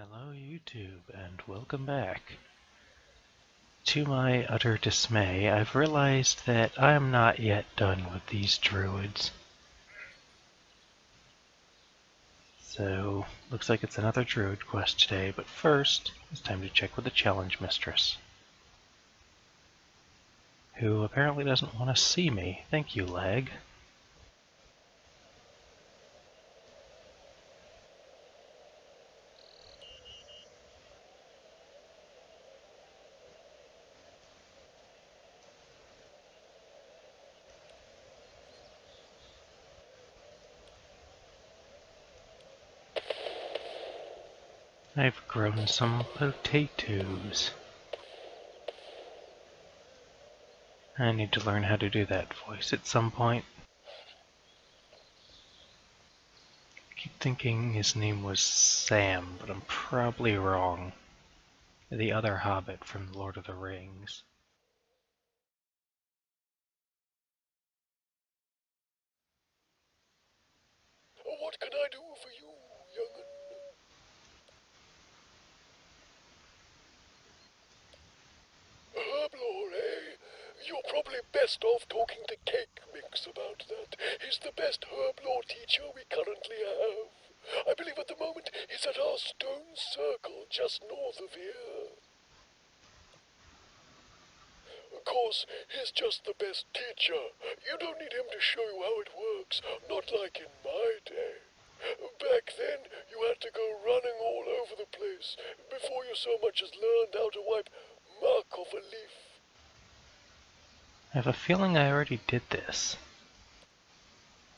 Hello YouTube, and welcome back. To my utter dismay, I've realized that I am not yet done with these druids. So, looks like it's another druid quest today, but first, it's time to check with the challenge mistress. Who apparently doesn't want to see me. Thank you, lag. I've grown some potatoes. I need to learn how to do that voice at some point. I keep thinking his name was Sam, but I'm probably wrong. The other hobbit from Lord of the Rings. What can I do for you, young'un? Herblore, eh? You're probably best off talking to Cake Mix about that. He's the best herblore teacher we currently have. I believe at the moment he's at our stone circle just north of here. Of course, he's just the best teacher. You don't need him to show you how it works, not like in my day. Back then, you had to go running all over the place before you so much as learned how to wipe muck off a leaf. I have a feeling I already did this.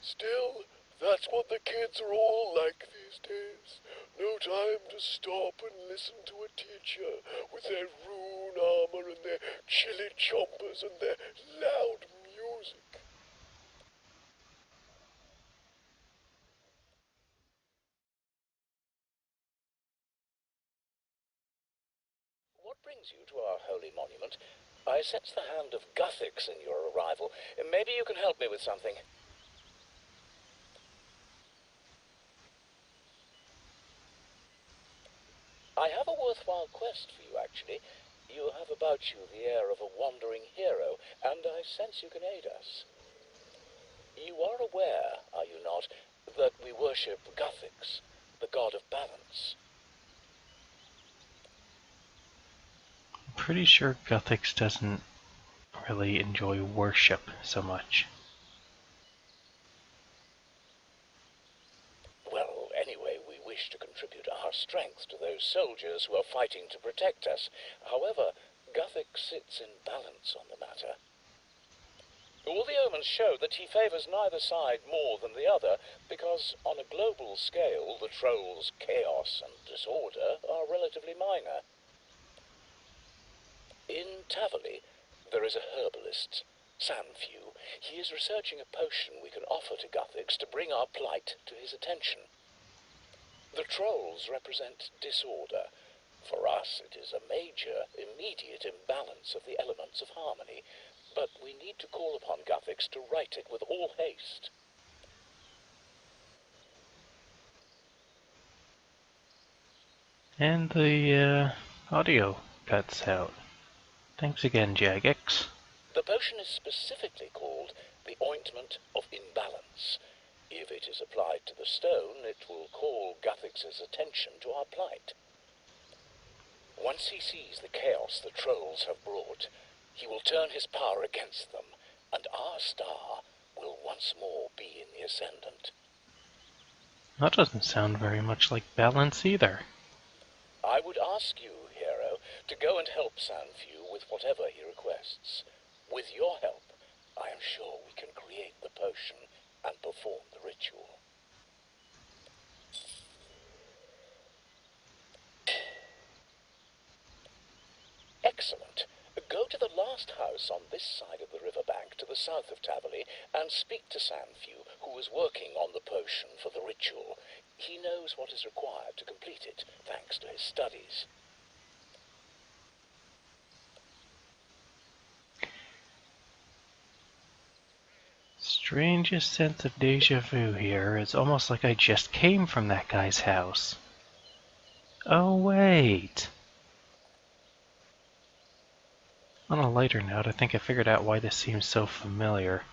Still, that's what the kids are all like these days. No time to stop and listen to a teacher with their rune armor and their chili chompers and their loud music. What brings you to our holy monument? I sense the hand of Guthix in your arrival. Maybe you can help me with something. I have a worthwhile quest for you, actually. You have about you the air of a wandering hero, and I sense you can aid us. You are aware, are you not, that we worship Guthix, the god of balance? I'm pretty sure Guthix doesn't really enjoy worship so much. Well, anyway, we wish to contribute our strength to those soldiers who are fighting to protect us. However, Guthix sits in balance on the matter. All the omens show that he favours neither side more than the other, because on a global scale, the trolls' chaos and disorder are relatively minor. In Tavali, there is a herbalist, Sanfew. He is researching a potion we can offer to Guthix to bring our plight to his attention. The trolls represent disorder. For us, it is a major, immediate imbalance of the elements of harmony, but we need to call upon Guthix to right it with all haste. And the audio cuts out. Thanks again, Jagex. The potion is specifically called the Ointment of Imbalance. If it is applied to the stone, it will call Guthix's attention to our plight. Once he sees the chaos the trolls have brought, he will turn his power against them, and our star will once more be in the ascendant. That doesn't sound very much like balance either. I would ask you, hero, to go and help Sanfew with whatever he requests. With your help, I am sure we can create the potion and perform the ritual. Excellent. Go to the last house on this side of the riverbank to the south of Tavali and speak to Sanfew, who is working on the potion for the ritual. He knows what is required to complete it, thanks to his studies. Strangest sense of deja vu here. It's almost like I just came from that guy's house. Oh, wait! On a lighter note, I think I figured out why this seems so familiar.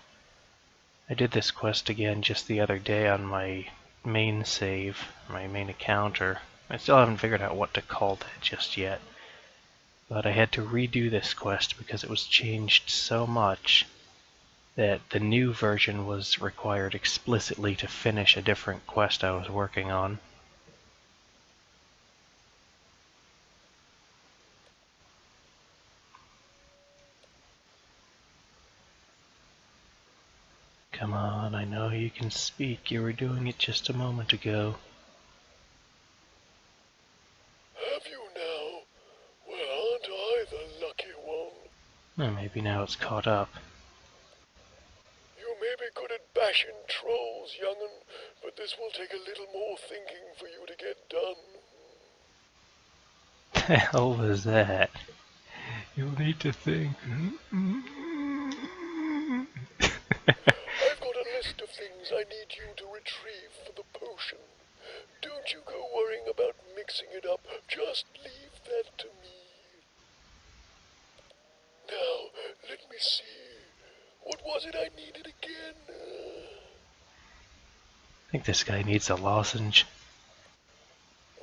I did this quest again just the other day on my main save, my main account, or I still haven't figured out what to call that just yet. But I had to redo this quest because it was changed so much that the new version was required explicitly to finish a different quest I was working on. Come on, I know you can speak. You were doing it just a moment ago. Have you now? Well, aren't I the lucky one? Well, maybe now it's caught up. You may be good at bashing trolls, young'un, but this will take a little more thinking for you to get done. The hell was that? You'll need to think. I've got a list of things I need you to retrieve for the potion. Don't you go worrying about mixing it up. Just leave that to me. Now, let me see. What was it I needed again? I think this guy needs a lozenge.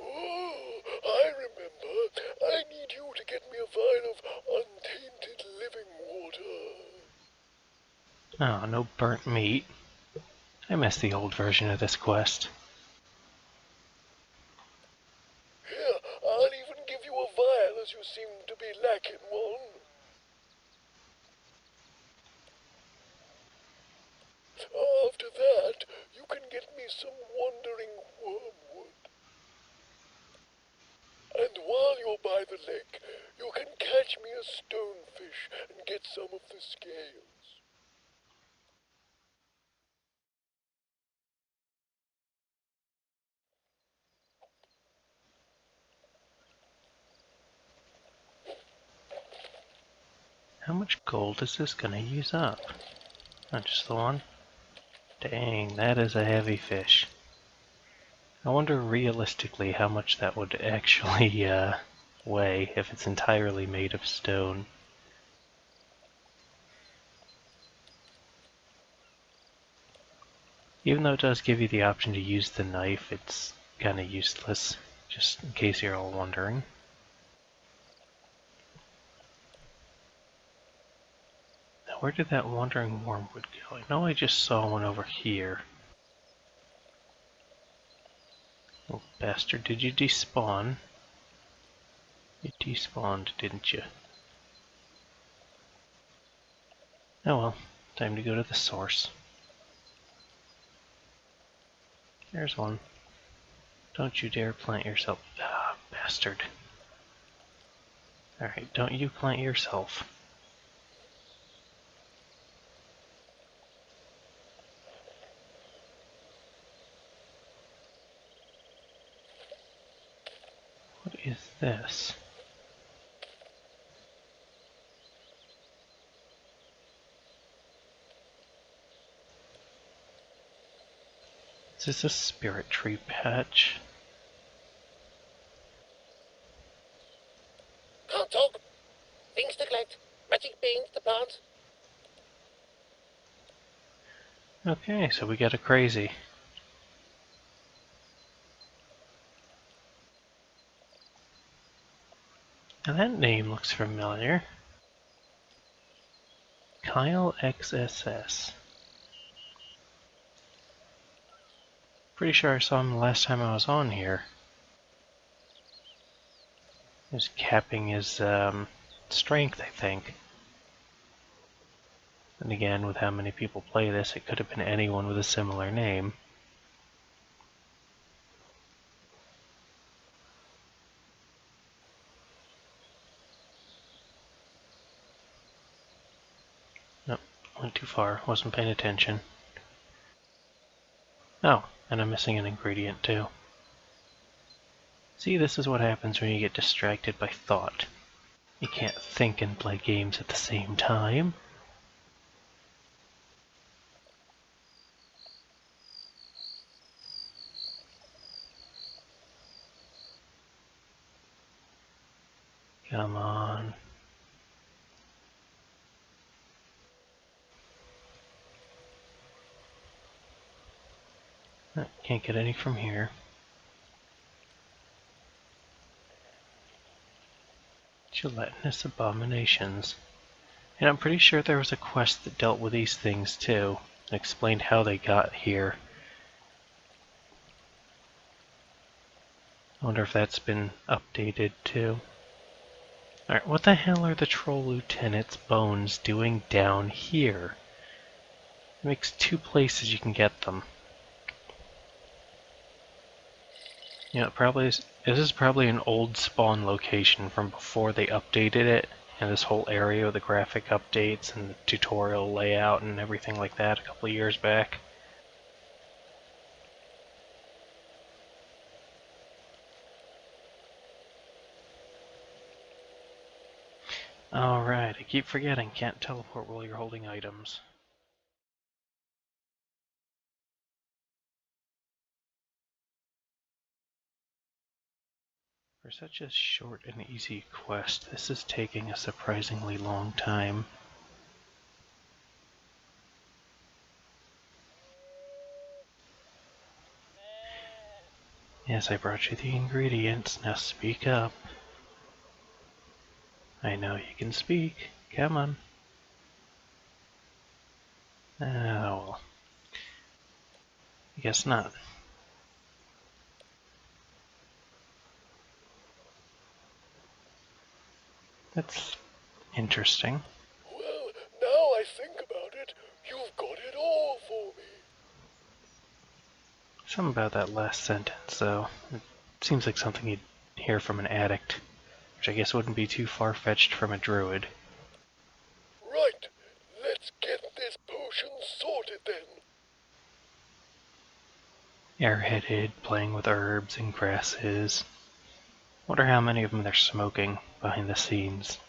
Oh, I remember. I need you to get me a vial of untainted living water. Oh, no burnt meat. I miss the old version of this quest. Here, I'll even give you a vial as you seem to be lacking one. After that, you can get me some wandering wormwood. And while you're by the lake, you can catch me a stonefish and get some of the scales. How much gold is this gonna use up? Not just the one? Dang, that is a heavy fish. I wonder realistically how much that would actually weigh if it's entirely made of stone. Even though it does give you the option to use the knife, it's kinda useless, just in case you're all wondering. Now where did that wandering wormwood go? I know I just saw one over here. Oh, bastard, did you despawn? You despawned, didn't you? Oh well, time to go to the source. There's one. Don't you dare plant yourself. Ah, bastard. Alright, don't you plant yourself. What is this? Is this a spirit tree patch? Can't talk. Things to collect. Magic beans to plant. Okay, so we got a crazy. Now that name looks familiar. Kyle XSS. Pretty sure I saw him the last time I was on here. He was capping his strength, I think. And again, with how many people play this, it could have been anyone with a similar name. Nope, went too far, wasn't paying attention. Oh, and I'm missing an ingredient too. See, this is what happens when you get distracted by thought. You can't think and play games at the same time. Come on. Can't get any from here. Gelatinous abominations. And I'm pretty sure there was a quest that dealt with these things too, and explained how they got here. I wonder if that's been updated too. Alright, what the hell are the Troll Lieutenant's bones doing down here? It makes two places you can get them. You know, this is probably an old spawn location from before they updated it, and this whole area with the graphic updates and the tutorial layout and everything like that a couple of years back. Alright, I keep forgetting, can't teleport while you're holding items. For such a short and easy quest, this is taking a surprisingly long time. Yes, I brought you the ingredients, now speak up. I know you can speak, come on. Oh well. I guess not. That's interesting. Well, now I think about it, you've got it all for me. Something about that last sentence, though. It seems like something you'd hear from an addict, which I guess wouldn't be too far-fetched from a druid. Right, let's get this potion sorted then. Airheaded, playing with herbs and grasses. Wonder how many of them they're smoking behind the scenes.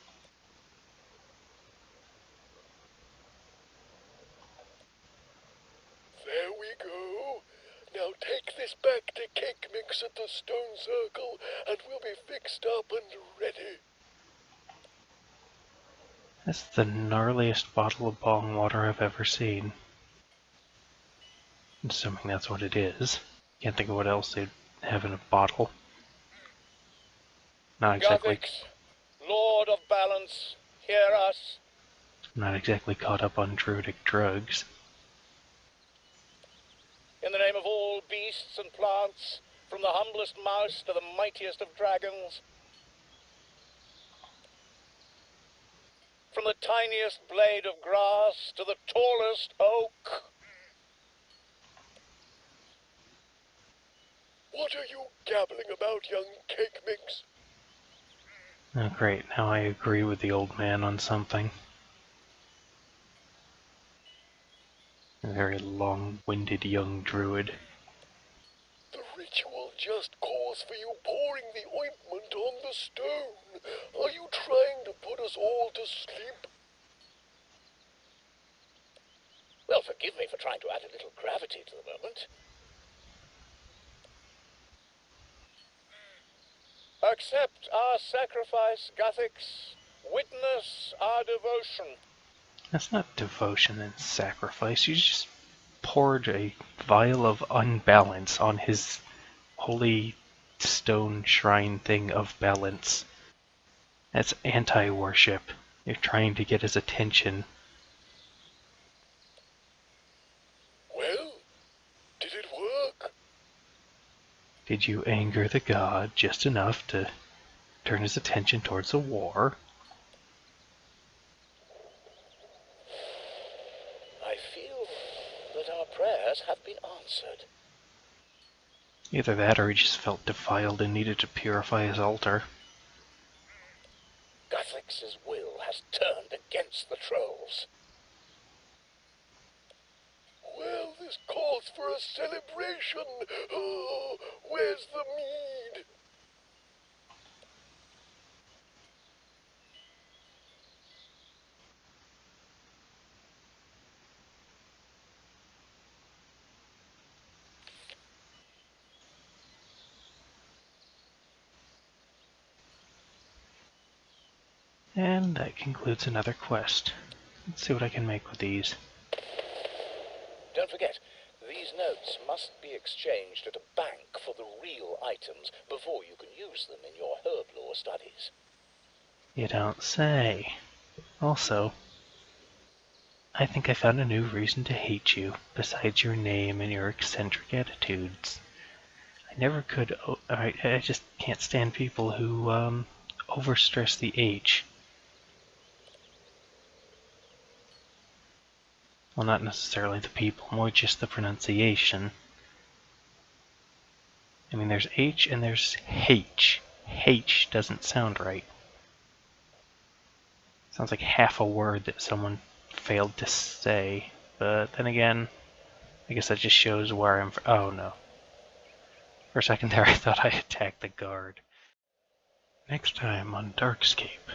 There we go. Now take this back to Cake Mix at the Stone Circle, and we'll be fixed up and ready. That's the gnarliest bottle of bong water I've ever seen. Assuming that's what it is. Can't think of what else they'd have in a bottle. Not exactly Gothics, Lord of Balance, hear us. Not exactly caught up on druidic drugs. In the name of all beasts and plants, from the humblest mouse to the mightiest of dragons, from the tiniest blade of grass to the tallest oak. What are you gabbling about, young Cake Mix? Oh great, now I agree with the old man on something. A very long-winded young druid. The ritual just calls for you pouring the ointment on the stone. Are you trying to put us all to sleep? Well, forgive me for trying to add a little gravity to the moment. Accept our sacrifice, Gothics. Witness our devotion. That's not devotion and sacrifice. You just poured a vial of unbalance on his holy stone shrine thing of balance. That's anti-worship. You're trying to get his attention. Well, did it work? Did you anger the god just enough to turn his attention towards the war? I feel that our prayers have been answered. Either that or he just felt defiled and needed to purify his altar. Gothics' will has turned against the trolls. Well, this calls for a celebration. Oh, where's the mead? And that concludes another quest. Let's see what I can make with these. Don't forget, these notes must be exchanged at a bank for the real items before you can use them in your herb lore studies. You don't say. Also, I think I found a new reason to hate you, besides your name and your eccentric attitudes. I never could. I just can't stand people who overstress the H. Well, not necessarily the people, more just the pronunciation. I mean, there's H and there's H. H doesn't sound right. Sounds like half a word that someone failed to say. But then again, I guess that just shows where I'm from. Oh no. For a second there, I thought I attacked the guard. Next time on Darkscape,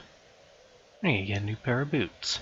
I'm gonna get a new pair of boots.